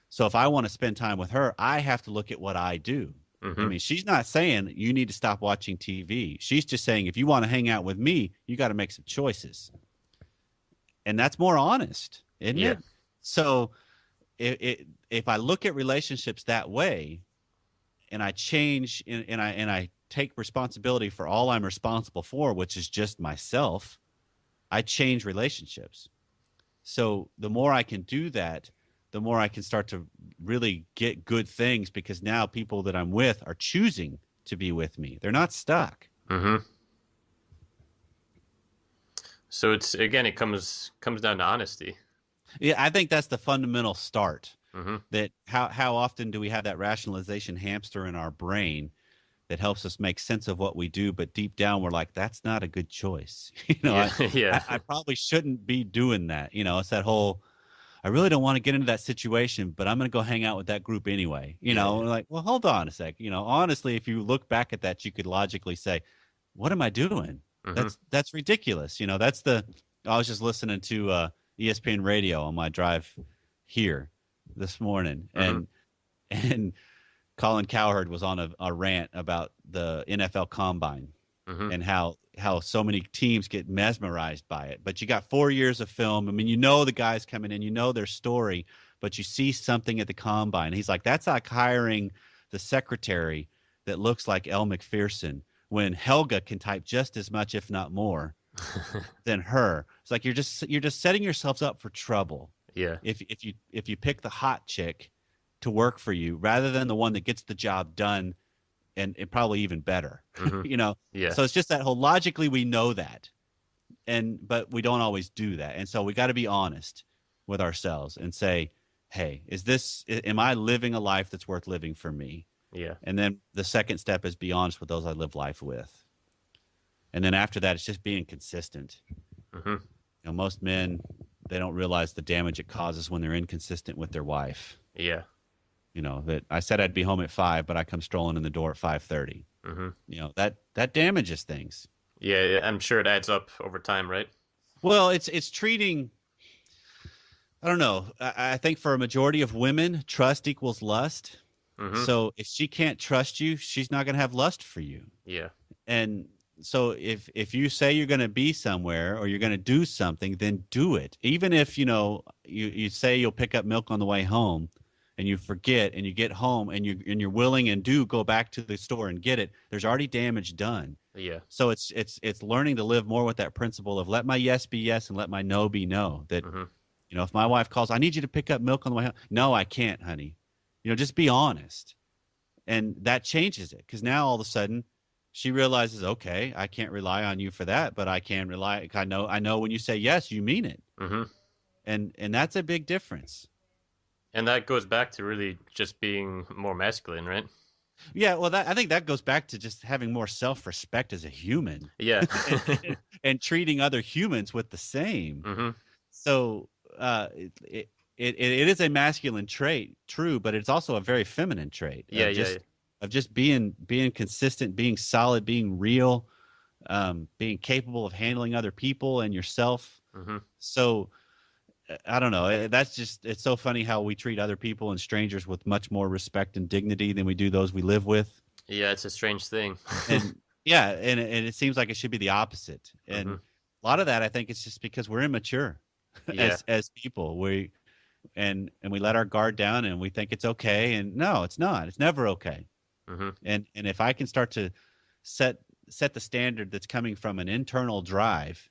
S2: So if I want to spend time with her, I have to look at what I do. I
S1: Mm-hmm.
S2: mean, she's not saying you need to stop watching TV. She's just saying if you want to hang out with me, you got to make some choices. And that's more honest, isn't
S1: Yeah.
S2: it? So if I look at relationships that way and I change and I take responsibility for all I'm responsible for, which is just myself, I change relationships. So the more I can do that, the more I can start to really get good things because now people that I'm with are choosing to be with me. They're not stuck.
S1: Mm-hmm. So it's again, it comes down to honesty.
S2: Yeah, I think that's the fundamental start.
S1: Mm-hmm.
S2: That how often do we have that rationalization hamster in our brain that helps us make sense of what we do, but deep down we're like, that's not a good choice.
S1: Yeah. Yeah.
S2: I probably shouldn't be doing that. It's that whole I really don't want to get into that situation, but I'm going to go hang out with that group anyway.
S1: Yeah. Yeah.
S2: Like, well, hold on a sec. Honestly, if you look back at that, you could logically say, what am I doing?
S1: Mm-hmm.
S2: That's ridiculous. I was just listening to ESPN radio on my drive here this morning,
S1: Mm-hmm.
S2: and Colin Cowherd was on a rant about the NFL Combine
S1: Mm-hmm.
S2: and how so many teams get mesmerized by it. But you got 4 years of film. I mean, the guys coming in, their story, but you see something at the combine. He's like, that's like hiring the secretary that looks like Elle McPherson when Helga can type just as much, if not more, than her. It's like you're just setting yourselves up for trouble
S1: Yeah.
S2: if you pick the hot chick to work for you rather than the one that gets the job done and probably even better.
S1: Mm-hmm.
S2: you know
S1: Yeah.
S2: so it's just that whole logically we know that, but we don't always do that, and so we got to be honest with ourselves and say, hey, am I living a life that's worth living for me?
S1: Yeah.
S2: And then the second step is be honest with those I live life with, and then after that it's just being consistent.
S1: Mm-hmm.
S2: Most men, they don't realize the damage it causes when they're inconsistent with their wife.
S1: Yeah.
S2: That I said I'd be home at 5, but I come strolling in the door at 5:30.
S1: Mm-hmm.
S2: That damages things.
S1: Yeah. Yeah. I'm sure it adds up over time, right?
S2: Well, it's treating. I don't know. I think for a majority of women, trust equals lust.
S1: Mm-hmm.
S2: So if she can't trust you, she's not going to have lust for you.
S1: Yeah.
S2: And so if you say you're going to be somewhere or you're going to do something, then do it. Even if you say you'll pick up milk on the way home, and you forget, and you get home, and you're willing and do go back to the store and get it. There's already damage done.
S1: Yeah.
S2: So it's learning to live more with that principle of let my yes be yes and let my no be no. That
S1: Mm-hmm.
S2: if my wife calls, I need you to pick up milk on the way home. No, I can't, honey. Just be honest, and that changes it because now all of a sudden she realizes, okay, I can't rely on you for that, but I can rely. I know when you say yes, you mean it,
S1: Mm-hmm.
S2: and that's a big difference.
S1: And that goes back to really just being more masculine, right?
S2: Yeah, well, I think that goes back to just having more self-respect as a human,
S1: Yeah.
S2: and treating other humans with the same.
S1: Mm-hmm.
S2: So it is a masculine trait, true, but it's also a very feminine trait
S1: Yeah. Yeah.
S2: of just being consistent, being solid, being real, being capable of handling other people and yourself.
S1: Mm-hmm.
S2: So I don't know. It's so funny how we treat other people and strangers with much more respect and dignity than we do those we live with.
S1: Yeah. It's a strange thing.
S2: And yeah, and it seems like it should be the opposite. And
S1: Mm-hmm.
S2: a lot of that, I think, it's just because we're immature
S1: Yeah.
S2: as people. And we let our guard down and we think it's okay. And no, it's not. It's never okay.
S1: Mm-hmm.
S2: And if I can start to set the standard that's coming from an internal drive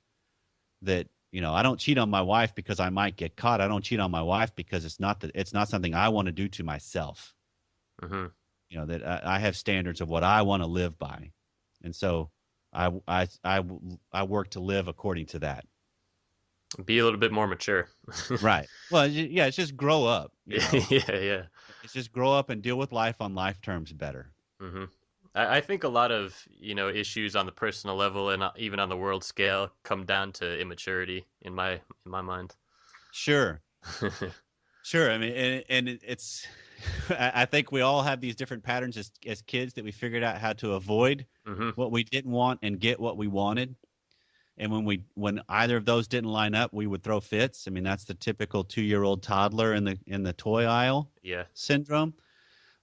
S2: that I don't cheat on my wife because I might get caught. I don't cheat on my wife because it's not something I want to do to myself.
S1: Mm-hmm.
S2: That I have standards of what I want to live by, and so I work to live according to that.
S1: Be a little bit more mature.
S2: Right. Well, yeah, it's just grow up.
S1: Yeah. Yeah.
S2: It's just grow up and deal with life on life terms better.
S1: Mm-hmm. I think a lot of issues on the personal level and even on the world scale come down to immaturity in my mind.
S2: Sure. Sure. I mean, it's, I think we all have these different patterns as kids that we figured out how to avoid
S1: Mm-hmm.
S2: what we didn't want and get what we wanted. And when either of those didn't line up, we would throw fits. I mean, that's the typical 2-year-old toddler in the toy aisle
S1: Yeah.
S2: syndrome.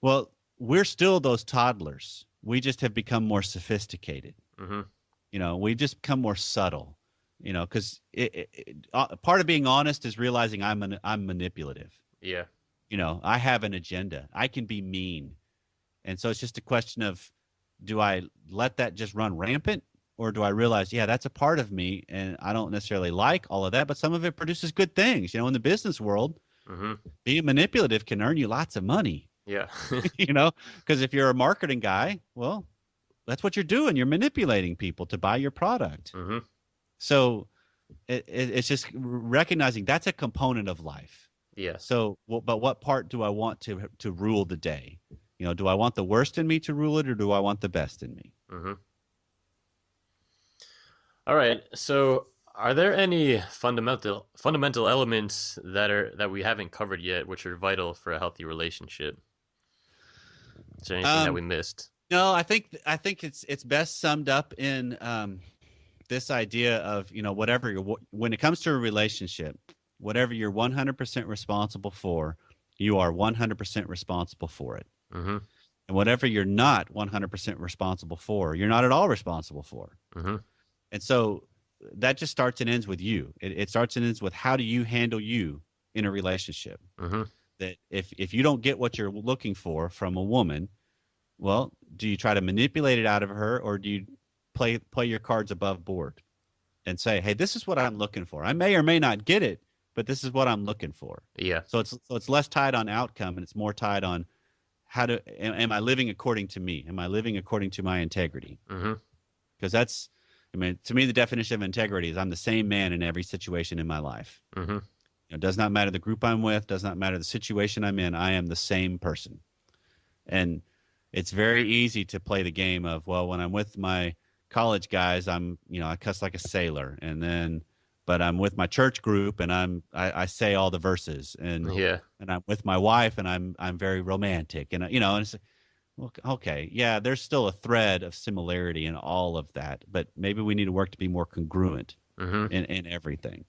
S2: Well, we're still those toddlers. We just have become more sophisticated.
S1: Mm-hmm.
S2: We just become more subtle. Because part of being honest is realizing I'm manipulative.
S1: Yeah.
S2: I have an agenda. I can be mean, and so it's just a question of, do I let that just run rampant, or do I realize, yeah, that's a part of me, and I don't necessarily like all of that, but some of it produces good things. In the business world,
S1: Mm-hmm.
S2: being manipulative can earn you lots of money.
S1: Yeah.
S2: Because if you're a marketing guy, well, that's what you're doing. You're manipulating people to buy your product.
S1: Mm-hmm.
S2: So it's just recognizing that's a component of life.
S1: Yeah.
S2: So, but what part do I want to rule the day? Do I want the worst in me to rule it, or do I want the best in me?
S1: Mm-hmm. All right. So, are there any fundamental elements that we haven't covered yet, which are vital for a healthy relationship? Is there anything that
S2: Um,
S1: we missed?
S2: no, I think it's best summed up in this idea of whatever when it comes to a relationship, whatever you're 100% responsible for, you are 100% responsible for it.
S1: Mm-hmm.
S2: And whatever you're not 100% responsible for, you're not at all responsible for.
S1: Mm-hmm.
S2: And so that just starts and ends with you. It starts and ends with, how do you handle you in a relationship?
S1: Mm-hmm.
S2: That if you don't get what you're looking for from a woman, well, do you try to manipulate it out of her, or do you play your cards above board and say, hey, this is what I'm looking for. I may or may not get it, but this is what I'm looking for.
S1: Yeah.
S2: So it's less tied on outcome, and it's more tied on, am I living according to me? Am I living according to my integrity?
S1: Mm-hmm.
S2: Because to me, the definition of integrity is I'm the same man in every situation in my life.
S1: Mm-hmm.
S2: It does not matter the group I'm with, does not matter the situation I'm in. I am the same person. And it's very easy to play the game of, well, when I'm with my college guys, I cuss like a sailor, but I'm with my church group and I say all the verses,
S1: Yeah.
S2: and I'm with my wife and I'm very romantic, and it's like, well, okay, yeah, there's still a thread of similarity in all of that, but maybe we need to work to be more congruent
S1: Mm-hmm.
S2: in everything.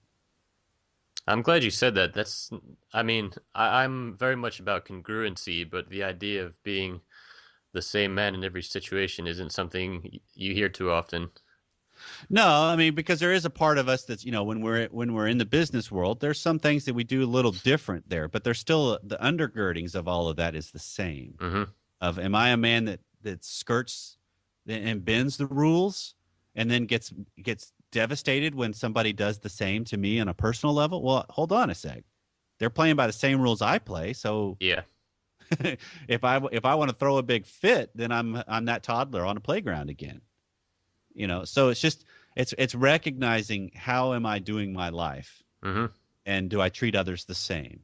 S1: I'm glad you said that. I mean, I'm very much about congruency, but the idea of being the same man in every situation isn't something you hear too often.
S2: No, I mean, because there is a part of us that's, when we're in the business world, there's some things that we do a little different there, but there's still the undergirdings of all of that is the same.
S1: Mm-hmm.
S2: Of, am I a man that skirts and bends the rules, and then gets devastated when somebody does the same to me on a personal level? Well, hold on a sec. They're playing by the same rules I play, so
S1: Yeah.
S2: if I want to throw a big fit, then I'm that toddler on a playground again. So it's just it's recognizing, how am I doing my life,
S1: Mm-hmm.
S2: and do I treat others the same?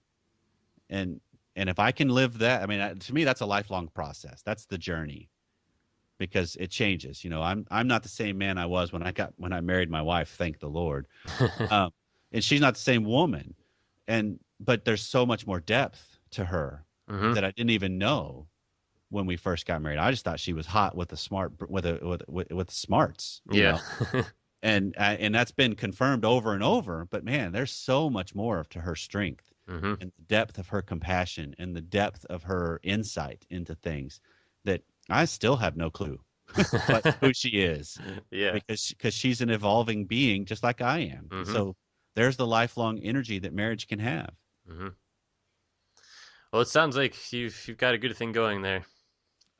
S2: And if I can live that, I mean, to me, that's a lifelong process. That's the journey, because it changes. I'm not the same man I was when I married my wife. Thank the Lord. Um, and she's not the same woman, but there's so much more depth to her
S1: Mm-hmm.
S2: that I didn't even know when we first got married. I just thought she was hot with with smarts,
S1: Yeah.
S2: and that's been confirmed over and over. But man, there's so much more to her strength,
S1: Mm-hmm.
S2: and the depth of her compassion, and the depth of her insight into things that I still have no clue but who she is,
S1: Yeah.
S2: because she's an evolving being just like I am.
S1: Mm-hmm.
S2: So there's the lifelong energy that marriage can have.
S1: Mm-hmm. Well, it sounds like you've got a good thing going there.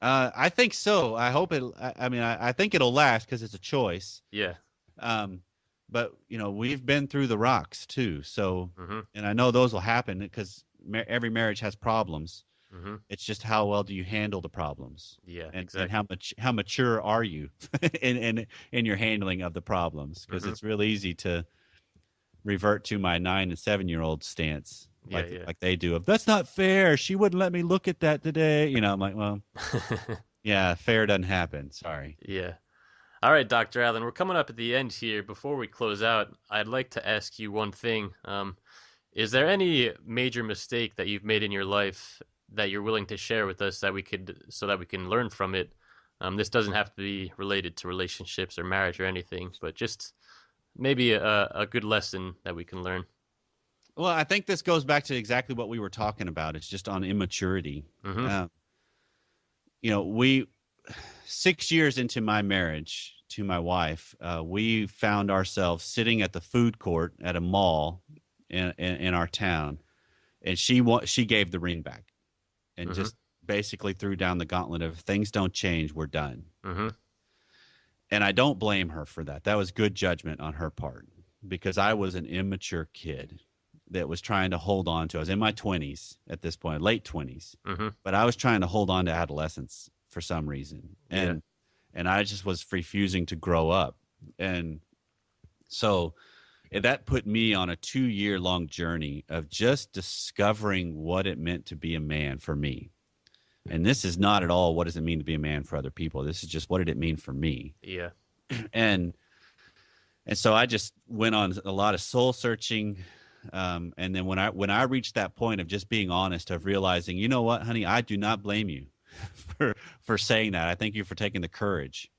S2: I think so. I hope it. I mean, I think it'll last because it's a choice.
S1: Yeah.
S2: Um, but we've been through the rocks too. So,
S1: Mm-hmm.
S2: and I know those will happen because every marriage has problems.
S1: Mm-hmm.
S2: It's just, how well do you handle the problems,
S1: Yeah.
S2: and
S1: Exactly.
S2: how mature are you in your handling of the problems? Because
S1: Mm-hmm.
S2: it's real easy to revert to my 9 and 7-year-old stance,
S1: Yeah. Yeah.
S2: like they do, of, that's not fair. She wouldn't let me look at that today. I'm like, well, yeah, fair doesn't happen. Sorry.
S1: Yeah. All right, Dr. Allen, we're coming up at the end here. Before we close out, I'd like to ask you one thing. Is there any major mistake that you've made in your life that you're willing to share with us that we could so that we can learn from it? This doesn't have to be related to relationships or marriage or anything, but just maybe a good lesson that we can learn.
S2: Well, I think this goes back to exactly what we were talking about. It's just on immaturity.
S1: Mm-hmm.
S2: Uh, we 6 years into my marriage to my wife, we found ourselves sitting at the food court at a mall in our town, and she gave the ring back and
S1: Mm-hmm.
S2: just basically threw down the gauntlet of things don't change, we're done.
S1: Mm-hmm.
S2: And I don't blame her for that. That was good judgment on her part because I was an immature kid that was trying to hold on to. I was in my 20s at this point, late 20s,
S1: Mm-hmm.
S2: but I was trying to hold on to adolescence for some reason.
S1: Yeah.
S2: And I just was refusing to grow up. And so that put me on a 2 year long journey of just discovering what it meant to be a man for me. And this is not at all what does it mean to be a man for other people. This is just what did it mean for me.
S1: Yeah.
S2: And and so I just went on a lot of soul searching. And then when I reached that point of just being honest, of realizing, you know what, honey, I do not blame you for saying that. I thank you for taking the courage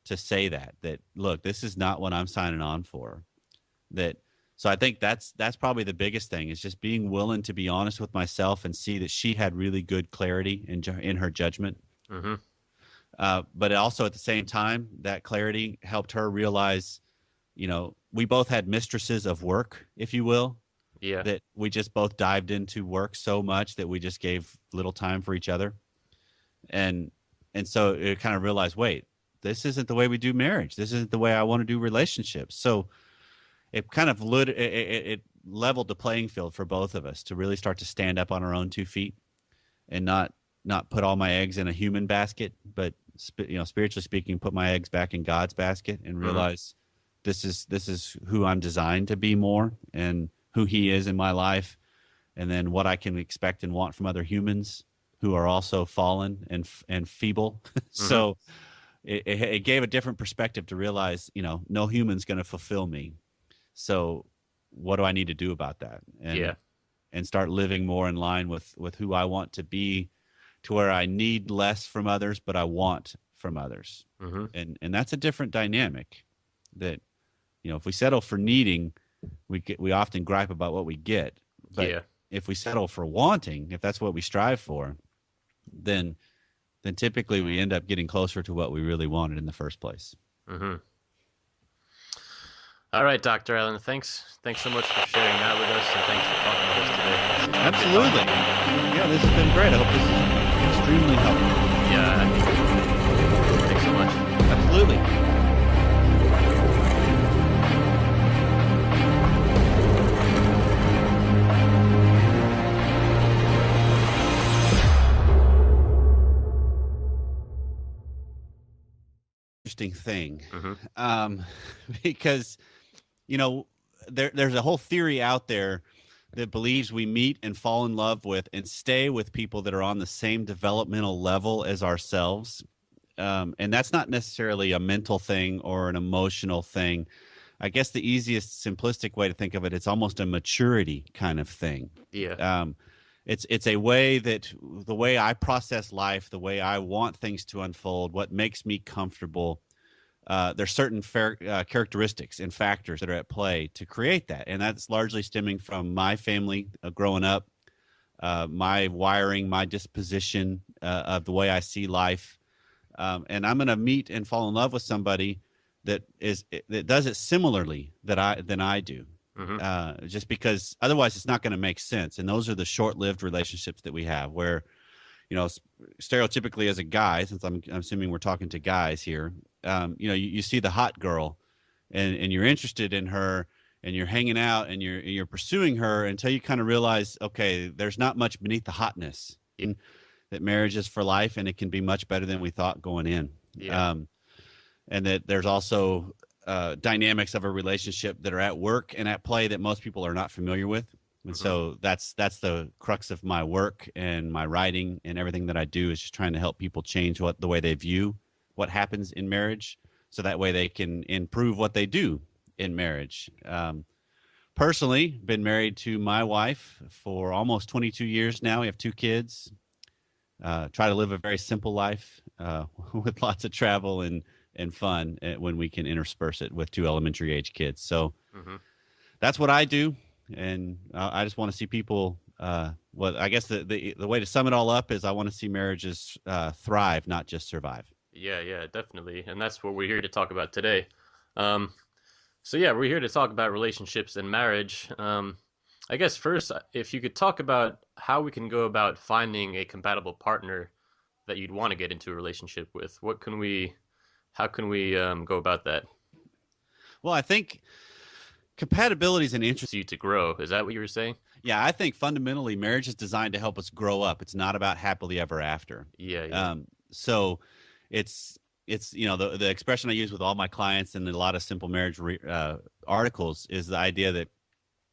S2: to say that look, this is not what I'm signing on for. That so I think that's probably the biggest thing is just being willing to be honest with myself and see that she had really good clarity in her judgment.
S1: Mm-hmm.
S2: But also at the same time, that clarity helped her realize, we both had mistresses of work, if you will,
S1: Yeah.
S2: that we just both dived into work so much that we just gave little time for each other. And and so it kind of realized, wait, this isn't the way we do marriage. This isn't the way I want to do relationships. So it kind of it leveled the playing field for both of us to really start to stand up on our own 2 feet and not put all my eggs in a human basket, but spiritually speaking, put my eggs back in God's basket and
S1: Mm-hmm.
S2: realize this is who I'm designed to be more and who He is in my life, and then what I can expect and want from other humans who are also fallen and feeble.
S1: Mm-hmm.
S2: So it gave a different perspective to realize, no human's going to fulfill me. So what do I need to do about that?
S1: Yeah.
S2: And start living more in line with who I want to be, to where I need less from others, but I want from others.
S1: Mm-hmm.
S2: And that's a different dynamic that, if we settle for needing, we often gripe about what we get. But
S1: Yeah.
S2: if we settle for wanting, if that's what we strive for, then typically we end up getting closer to what we really wanted in the first place.
S1: Mm-hmm. All right, Dr. Allen. Thanks so much for sharing that with us, and thanks for talking with us today. It's been good
S2: Absolutely.
S1: talking to you.
S2: Yeah, this has been great. I hope this is extremely helpful.
S1: Yeah, I think so. Thanks so much.
S2: Absolutely. Interesting thing,
S1: Mm-hmm.
S2: um, because there's a whole theory out there that believes we meet and fall in love with and stay with people that are on the same developmental level as ourselves. And that's not necessarily a mental thing or an emotional thing. I guess the easiest simplistic way to think of it, it's almost a maturity kind of thing.
S1: Yeah.
S2: It's a way that the way I process life, the way I want things to unfold, what makes me comfortable. There's certain characteristics and factors that are at play to create that, and that's largely stemming from my family growing up, my wiring, my disposition of the way I see life, and I'm going to meet and fall in love with somebody that does it similarly than I do.
S1: Mm-hmm.
S2: Just because otherwise it's not going to make sense. And those are the short-lived relationships that we have where, stereotypically as a guy, since I'm assuming we're talking to guys here, you see the hot girl and you're interested in her and you're hanging out and you're pursuing her until you kind of realize, okay, there's not much beneath the hotness.
S1: Yeah.
S2: That marriage is for life and it can be much better than we thought going in.
S1: Yeah.
S2: And that there's also dynamics of a relationship that are at work and at play that most people are not familiar with. And
S1: Mm-hmm.
S2: so that's the crux of my work and my writing and everything that I do is just trying to help people change the way they view what happens in marriage, so that way they can improve what they do in marriage. Personally, been married to my wife for almost 22 years now. We have two kids. Try to live a very simple life with lots of travel and fun when we can intersperse it with two elementary age kids. So
S1: Hmm.
S2: that's what I do, and I just want to see people. Well, I guess the way to sum it all up is I want to see marriages thrive, not just survive.
S1: Yeah, yeah, definitely. And that's what we're here to talk about today. Um, so yeah, we're here to talk about relationships and marriage. I guess first, if you could talk about how we can go about finding a compatible partner that you'd want to get into a relationship with, how can we go about that?
S2: Well, I think compatibility is an
S1: For
S2: interesting.
S1: you to grow, is that what you were saying?
S2: Yeah, I think fundamentally marriage is designed to help us grow up. It's not about happily ever after.
S1: Yeah, yeah.
S2: So it's the expression I use with all my clients and a lot of simple marriage articles is the idea that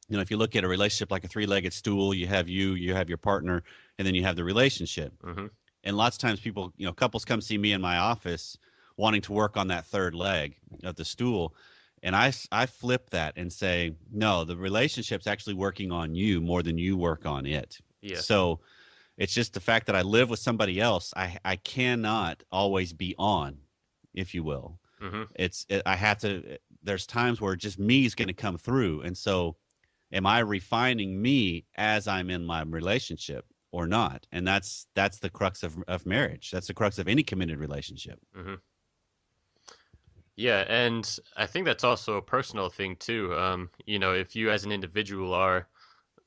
S2: if you look at a relationship like a three-legged stool, you have your partner, and then you have the relationship.
S1: Hmm.
S2: And lots of times people, couples come see me in my office wanting to work on that third leg of the stool. And I flip that and say, no, the relationship's actually working on you more than you work on it.
S1: Yeah.
S2: So it's just the fact that I live with somebody else. I cannot always be on, if you will.
S1: Hmm.
S2: I have to, there's times where just me is going to come through. And so am I refining me as I'm in my relationship or not? And that's the crux of marriage. That's the crux of any committed relationship.
S1: Hmm. Yeah, and I think that's also a personal thing too. If you as an individual are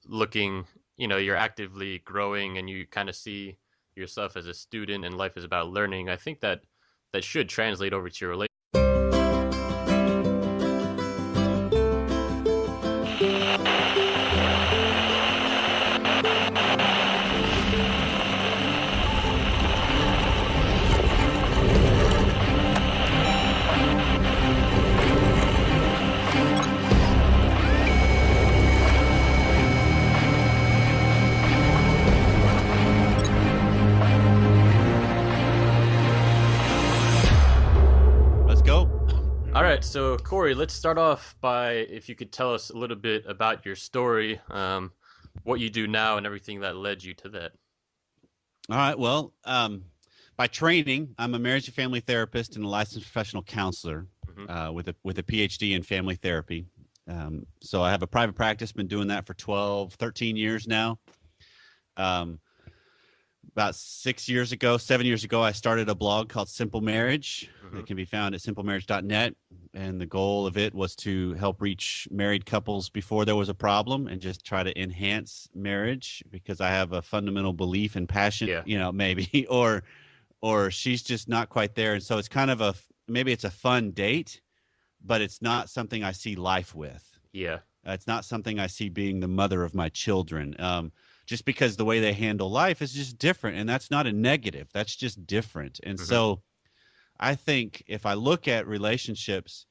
S1: looking, you're actively growing and you kind of see yourself as a student and life is about learning, I think that should translate over to your relationship.
S2: Let's go.
S1: All right, so Corey, let's start off by if you could tell us a little bit about your story, what you do now, and everything that led you to that.
S2: All right. Well, by training, I'm a marriage and family therapist and a licensed professional counselor
S1: Hmm.
S2: with a PhD in family therapy. So I have a private practice, been doing that for 12, 13 years now. Um, about 6 years ago, 7 years ago, I started a blog called Simple Marriage
S1: Hmm.
S2: that can be found at simplemarriage.net. And the goal of it was to help reach married couples before there was a problem and just try to enhance marriage because I have a fundamental belief and passion,
S1: Yeah.
S2: maybe, or she's just not quite there. And so it's kind of maybe it's a fun date, but it's not something I see life with.
S1: Yeah.
S2: It's not something I see being the mother of my children. Just because the way they handle life is just different. And that's not a negative. That's just different. And
S1: Hmm.
S2: so I think if I look at relationships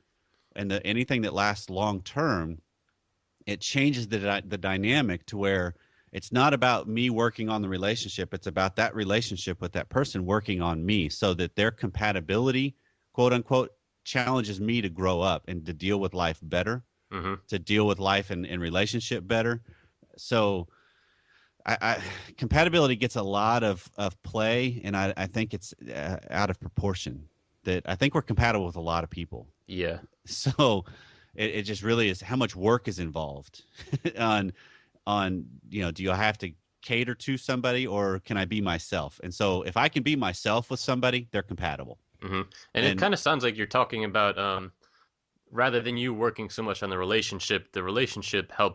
S2: and anything that lasts long term, it changes the dynamic to where it's not about me working on the relationship. It's about that relationship with that person working on me so that their compatibility, quote unquote, challenges me to grow up and to deal with life better,
S1: Hmm.
S2: to deal with life and relationship better. So compatibility gets a lot of play, and I think it's out of proportion. That I think we're compatible with a lot of people.
S1: Yeah.
S2: So it just really is how much work is involved on do you have to cater to somebody or can I be myself? And so if I can be myself with somebody, they're compatible.
S1: Hmm. And it
S2: And
S1: kind of sounds like you're talking about rather than you working so much on the relationship helps